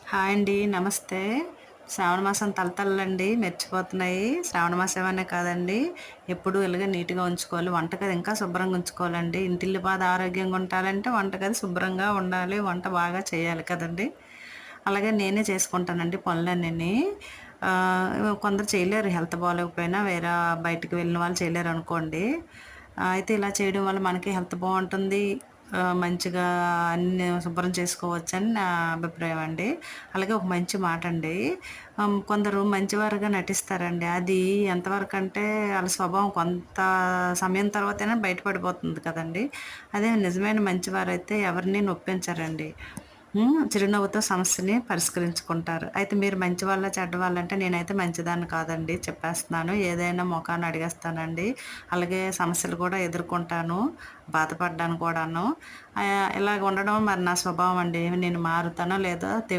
Hi అండి. నమస్తే. శ్రావణ మాసం తలతలలండి మెరిచిపోతున్నాయి. శ్రావణ మాసమనే కాదండి, ఎప్పుడూ ఇలాగే నీట్‌గా ఉంచుకోవాలి. వంటగది ఇంకా శుభ్రంగా ఉంచుకోవాలండి. ఇంటిల్లిపాది ఆరోగ్యంగా ఉండాలంటే వంటగది శుభ్రంగా ఉండాలి. వంట బాగా చేయాలి కదండీ! అలాగే నేనే చేసుకుంటానండి పనులన్నీని. కొందరు చేయలేరు హెల్త్ బాలేకపోయినా వేరే బయటికి వెళ్ళిన వాళ్ళు చేయలేరనుకోండి. అయితే ఇలా చేయడం వల్ల మనకి హెల్త్ బావుంటుంది. మంచిగా అన్నీ శుభ్రం చేసుకోవచ్చని నా అభిప్రాయం అండి. అలాగే ఒక మంచి మాటండి. కొందరు మంచివారుగా నటిస్తారండి. అది ఎంతవరకంటే ఆళ్ళ స్వభావం కొంత సమయం తర్వాతైనా బయటపడిపోతుంది కదండీ! అదే నిజమైన మంచివారైతే ఎవరిని నొప్పించరండి. చిరునవ్వుతో సమస్యని పరిష్కరించుకుంటారు. అయితే మీరు మంచివాళ్ళా? చెడ్డవాళ్ళంటే నేనైతే మంచిదాన్ని కాదండి చెప్పేస్తున్నాను. ఏదైనా మొఖాన అడిగేస్తానండి. అలాగే సమస్యలు కూడా ఎదుర్కొంటాను. బాధపడ్డాను కూడాను. ఇలాగ ఉండడం మరి నా స్వభావం అండి. నేను మారుతానో లేదో